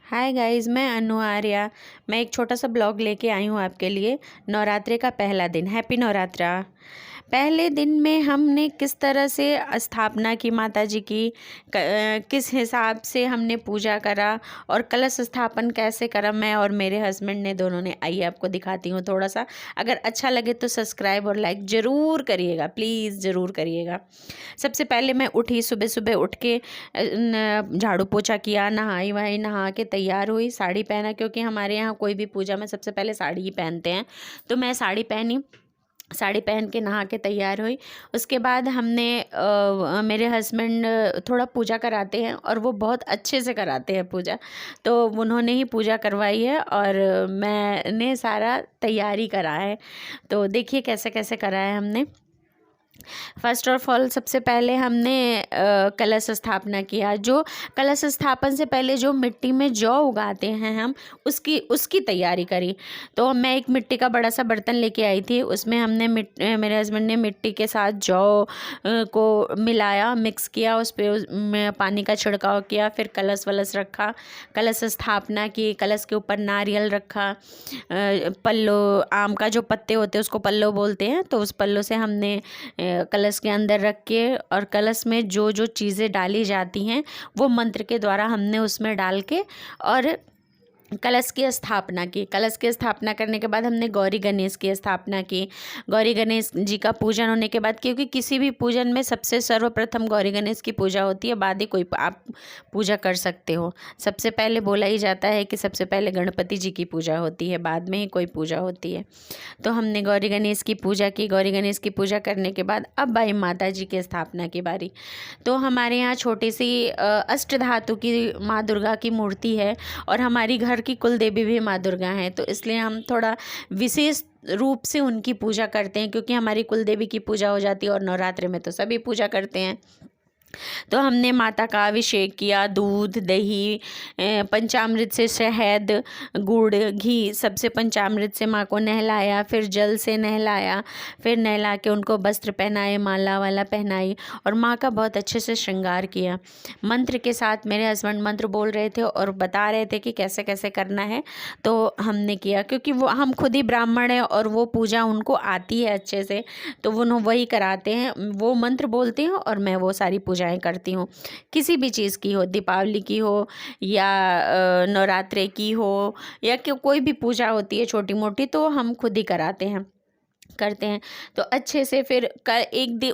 Hi guys, मैं अनु आर्या। मैं एक छोटा सा ब्लॉग लेके आई हूँ आपके लिए। नवरात्रे का पहला दिन, हैप्पी नवरात्रा। पहले दिन में हमने किस तरह से स्थापना की माता जी की, किस हिसाब से हमने पूजा करा और कलश स्थापन कैसे करा, मैं और मेरे हस्बैंड ने, दोनों ने। आइए आपको दिखाती हूँ थोड़ा सा। अगर अच्छा लगे तो सब्सक्राइब और लाइक ज़रूर करिएगा, प्लीज़ ज़रूर करिएगा। सबसे पहले मैं उठी, सुबह सुबह उठ के झाड़ू पोछा किया, नहाई वहाई, नहा के तैयार हुई, साड़ी पहना, क्योंकि हमारे यहाँ कोई भी पूजा में सबसे पहले साड़ी ही पहनते हैं। तो मैं साड़ी पहनी, साड़ी पहन के नहा के तैयार हुई। उसके बाद हमने मेरे हस्बैंड थोड़ा पूजा कराते हैं और वो बहुत अच्छे से कराते हैं पूजा, तो उन्होंने ही पूजा करवाई है और मैंने सारा तैयारी करा है। तो देखिए कैसे कैसे करा है हमने। फर्स्ट ऑफ ऑल सबसे पहले हमने कलश स्थापना किया। जो कलश स्थापन से पहले जो मिट्टी में जौ उगाते हैं हम, उसकी तैयारी करी। तो मैं एक मिट्टी का बड़ा सा बर्तन लेके आई थी, उसमें हमने मेरे हस्बैंड ने मिट्टी के साथ जौ को मिलाया, मिक्स किया, उस पर पानी का छिड़काव किया, फिर कलश वलश रखा, कलश स्थापना की, कलश के ऊपर नारियल रखा, पल्लो, आम का जो पत्ते होते हैं उसको पल्लो बोलते हैं, तो उस पल्लो से हमने कलश के अंदर रख के, और कलश में जो जो चीज़ें डाली जाती हैं वो मंत्र के द्वारा हमने उसमें डाल के और कलश की स्थापना की। कलश की स्थापना करने के बाद हमने गौरी गणेश की स्थापना की। गौरी गणेश जी का पूजन होने के बाद, क्योंकि किसी भी पूजन में सबसे सर्वप्रथम गौरी गणेश की पूजा होती है, बाद ही कोई आप पूजा कर सकते हो। सबसे पहले बोला ही जाता है कि सबसे पहले गणपति जी की पूजा होती है, बाद में ही कोई पूजा होती है। तो हमने गौरी गणेश की पूजा की। गौरी गणेश की पूजा करने के बाद अब आई माता जी की स्थापना की बारी। तो हमारे यहाँ छोटी सी अष्ट धातु की माँ दुर्गा की मूर्ति है और हमारी घर की कुल देवी भी माँ दुर्गा हैं, तो इसलिए हम थोड़ा विशेष रूप से उनकी पूजा करते हैं, क्योंकि हमारी कुल देवी की पूजा हो जाती है और नवरात्रि में तो सभी पूजा करते हैं। तो हमने माता का अभिषेक किया, दूध, दही, पंचामृत से शहद, गुड़, घी, सबसे पंचामृत से माँ को नहलाया, फिर जल से नहलाया, फिर नहला के उनको वस्त्र पहनाए, माला वाला पहनाई और माँ का बहुत अच्छे से श्रृंगार किया। मंत्र के साथ मेरे हस्बैंड मंत्र बोल रहे थे और बता रहे थे कि कैसे कैसे करना है, तो हमने किया। क्योंकि वो, हम खुद ही ब्राह्मण हैं और वो पूजा उनको आती है अच्छे से, तो वो वही कराते हैं, वो मंत्र बोलते हैं और मैं वो सारी पूजाएं करती हूँ। किसी भी चीज़ की हो, दीपावली की हो या नवरात्रे की हो या कोई भी पूजा होती है छोटी मोटी, तो हम खुद ही करते हैं। तो अच्छे से फिर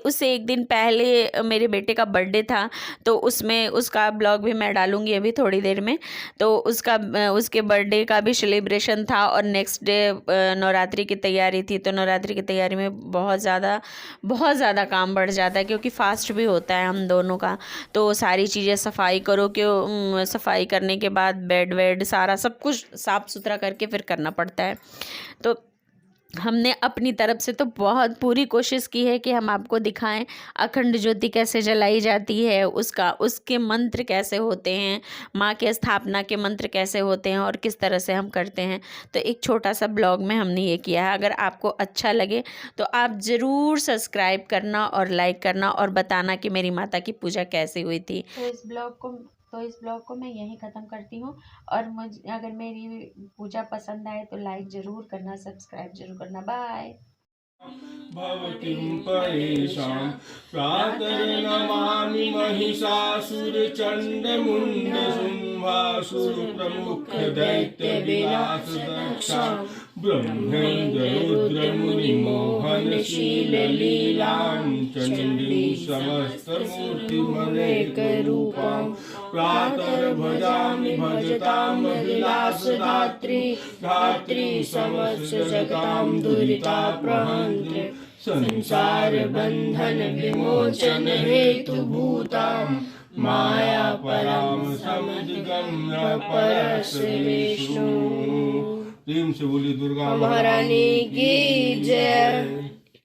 उससे एक दिन पहले मेरे बेटे का बर्थडे था, तो उसमें उसका ब्लॉग भी मैं डालूंगी अभी थोड़ी देर में। तो उसके बर्थडे का भी सेलिब्रेशन था और नेक्स्ट डे नवरात्रि की तैयारी थी। तो नवरात्रि की तैयारी में बहुत ज़्यादा काम बढ़ जाता है, क्योंकि फास्ट भी होता है हम दोनों का। तो सारी चीज़ें सफाई करो, क्यों सफाई करने के बाद बेड वेड सारा सब कुछ साफ़ सुथरा करके फिर करना पड़ता है। तो हमने अपनी तरफ से तो बहुत पूरी कोशिश की है कि हम आपको दिखाएं अखंड ज्योति कैसे जलाई जाती है, उसके मंत्र कैसे होते हैं, माँ के स्थापना के मंत्र कैसे होते हैं और किस तरह से हम करते हैं। तो एक छोटा सा ब्लॉग में हमने ये किया है। अगर आपको अच्छा लगे तो आप ज़रूर सब्सक्राइब करना और लाइक करना और बताना कि मेरी माता की पूजा कैसी हुई थी। तो इस ब्लॉग को मैं यहीं ख़त्म करती हूँ। और अगर मेरी पूजा पसंद आए तो लाइक ज़रूर करना, सब्सक्राइब ज़रूर करना। बाय। भवतीं परेशां प्रातर्नमामि महिषासुरचण्डमुण्डशुम्भासुरप्रमुखदैत्यविनाशदक्षां ब्रह्मेन्द्ररुद्रमुनिमोहनशीललीलां चण्डीं समस्तमूर्तिमनेकरूपां प्रातर्भजामि भजतां विलासधात्री धात्री समस्तजगतां दुरिताप्रहन्त्री संसार बंधन विमोचन हेतु भूतां माया परां समधिगम्य परस्य विष्णु। प्रेम से बोली दुर्गा महारानी की जय।